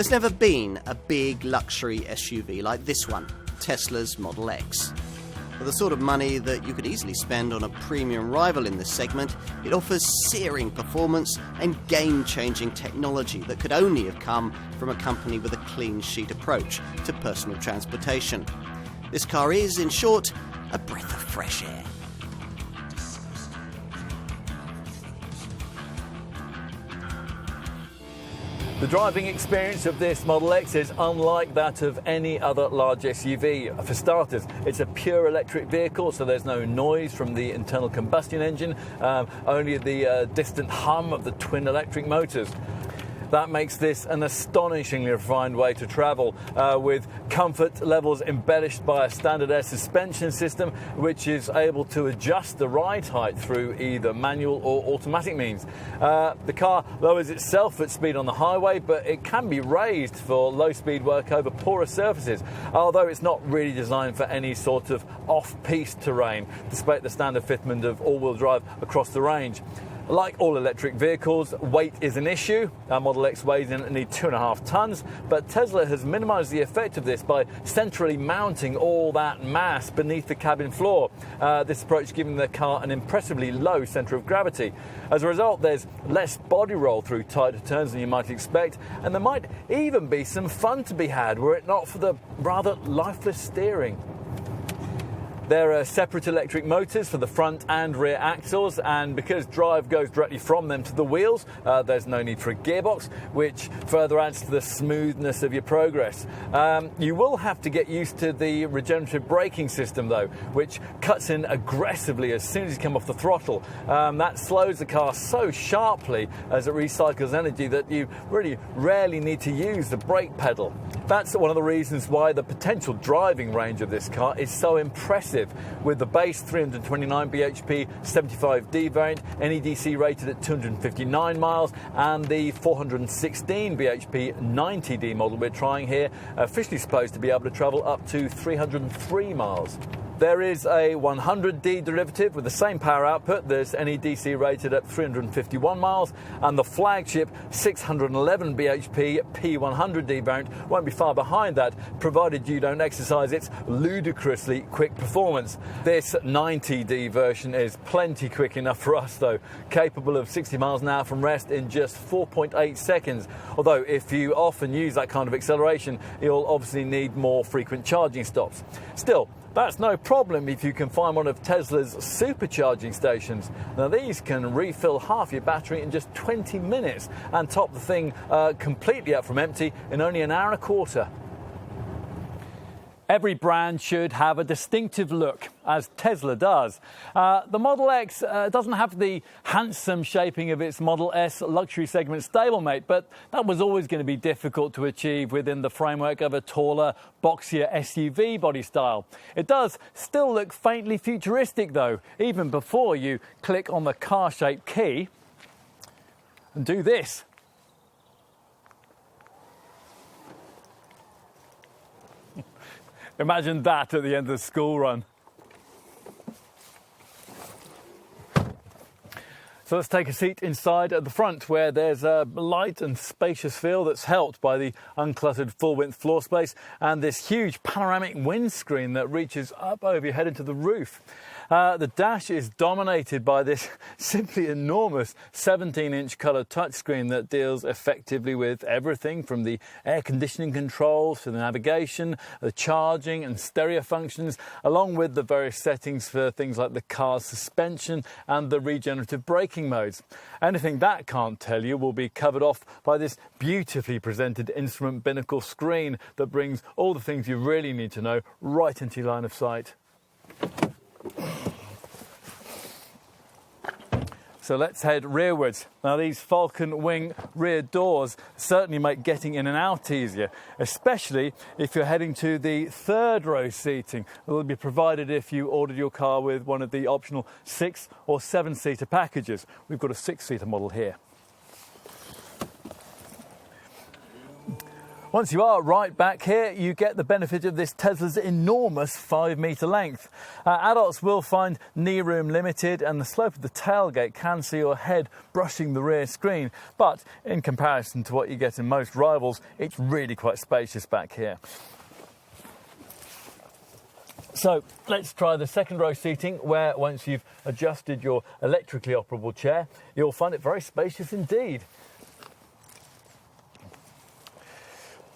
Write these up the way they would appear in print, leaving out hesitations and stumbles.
There's never been a big luxury SUV like this one, Tesla's Model X. For the sort of money that you could easily spend on a premium rival in this segment, it offers searing performance and game-changing technology that could only have come from a company with a clean sheet approach to personal transportation. This car is, in short, a breath of fresh air. The driving experience of this Model X is unlike that of any other large SUV. For starters, it's a pure electric vehicle, so there's no noise from the internal combustion engine, only the distant hum of the twin electric motors. That makes this an astonishingly refined way to travel, with comfort levels embellished by a standard air suspension system, which is able to adjust the ride height through either manual or automatic means. The car lowers itself at speed on the highway, but it can be raised for low-speed work over poorer surfaces, although it's not really designed for any sort of off-piste terrain, despite the standard fitment of all-wheel drive across the range. Like all electric vehicles, weight is an issue. Our Model X weighs in only 2.5 tons, but Tesla has minimised the effect of this by centrally mounting all that mass beneath the cabin floor. This approach giving the car an impressively low centre of gravity. As a result, there's less body roll through tighter turns than you might expect, and there might even be some fun to be had were it not for the rather lifeless steering. There are separate electric motors for the front and rear axles, and because drive goes directly from them to the wheels, there's no need for a gearbox, which further adds to the smoothness of your progress. You will have to get used to the regenerative braking system, though, which cuts in aggressively as soon as you come off the throttle. That slows the car so sharply as it recycles energy that you really rarely need to use the brake pedal. That's one of the reasons why the potential driving range of this car is so impressive, with the base 329 bhp 75D variant NEDC rated at 259 miles and the 416 bhp 90D model we're trying here officially supposed to be able to travel up to 303 miles. There is a 100D derivative with the same power output. There's NEDC rated at 351 miles, and the flagship 611 bhp P100D variant won't be far behind that, provided you don't exercise its ludicrously quick performance. This 90D version is plenty quick enough for us, though, capable of 60 miles an hour from rest in just 4.8 seconds. Although, if you often use that kind of acceleration, you'll obviously need more frequent charging stops. Still, that's no problem if you can find one of Tesla's supercharging stations. Now, these can refill half your battery in just 20 minutes and top the thing completely up from empty in only an hour and a quarter. Every brand should have a distinctive look, as Tesla does. The Model X doesn't have the handsome shaping of its Model S luxury segment stablemate, but that was always going to be difficult to achieve within the framework of a taller, boxier SUV body style. It does still look faintly futuristic, though, even before you click on the car-shaped key and do this. Imagine that at the end of the school run. So let's take a seat inside at the front, where there's a light and spacious feel that's helped by the uncluttered full-width floor space and this huge panoramic windscreen that reaches up over your head into the roof. The dash is dominated by this simply enormous 17-inch colour touchscreen that deals effectively with everything from the air conditioning controls to the navigation, the charging and stereo functions, along with the various settings for things like the car's suspension and the regenerative braking modes. Anything that can't tell you will be covered off by this beautifully presented instrument binnacle screen that brings all the things you really need to know right into your line of sight. So let's head rearwards. Now, these Falcon Wing rear doors certainly make getting in and out easier, especially if you're heading to the third row seating that will be provided if you ordered your car with one of the optional 6 or 7-seater packages. We've got a 6-seater model here. Once you are right back here, you get the benefit of this Tesla's enormous 5-metre length. Adults will find knee room limited, and the slope of the tailgate can see your head brushing the rear screen. But in comparison to what you get in most rivals, it's really quite spacious back here. So let's try the second row seating, where once you've adjusted your electrically operable chair, you'll find it very spacious indeed.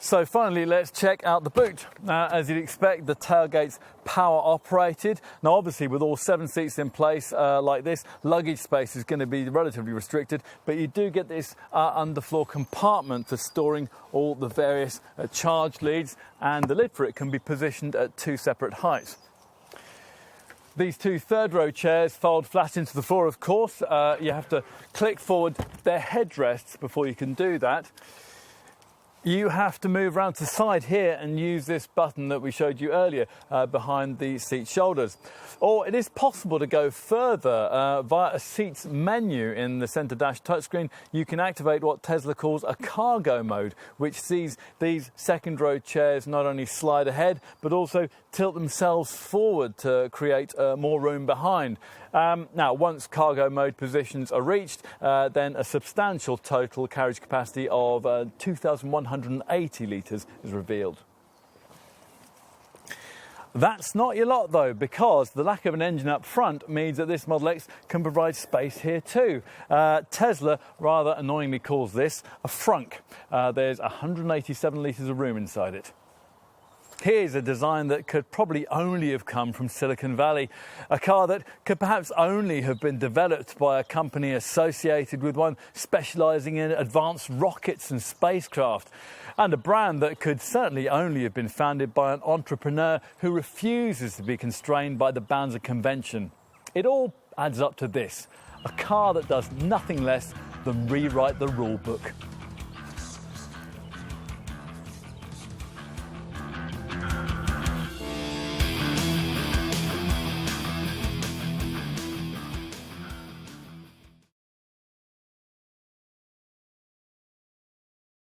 So finally, let's check out the boot. As you'd expect, the tailgate's power operated. Now obviously with all 7 seats in place like this, luggage space is going to be relatively restricted, but you do get this underfloor compartment for storing all the various charge leads, and the lid for it can be positioned at 2 separate heights. These 2 third-row chairs fold flat into the floor, of course. You have to click forward their headrests before you can do that. You have to move around to the side here and use this button that we showed you earlier behind the seat shoulders. Or it is possible to go further via a seats menu in the centre dash touchscreen. You can activate what Tesla calls a cargo mode, which sees these second row chairs not only slide ahead but also tilt themselves forward to create more room behind. Now, once cargo mode positions are reached, then a substantial total carriage capacity of 2,180 litres is revealed. That's not your lot though, because the lack of an engine up front means that this Model X can provide space here too. Tesla rather annoyingly calls this a frunk. There's 187 litres of room inside it. Here's a design that could probably only have come from Silicon Valley, a car that could perhaps only have been developed by a company associated with one specialising in advanced rockets and spacecraft, and a brand that could certainly only have been founded by an entrepreneur who refuses to be constrained by the bounds of convention. It all adds up to this: a car that does nothing less than rewrite the rule book.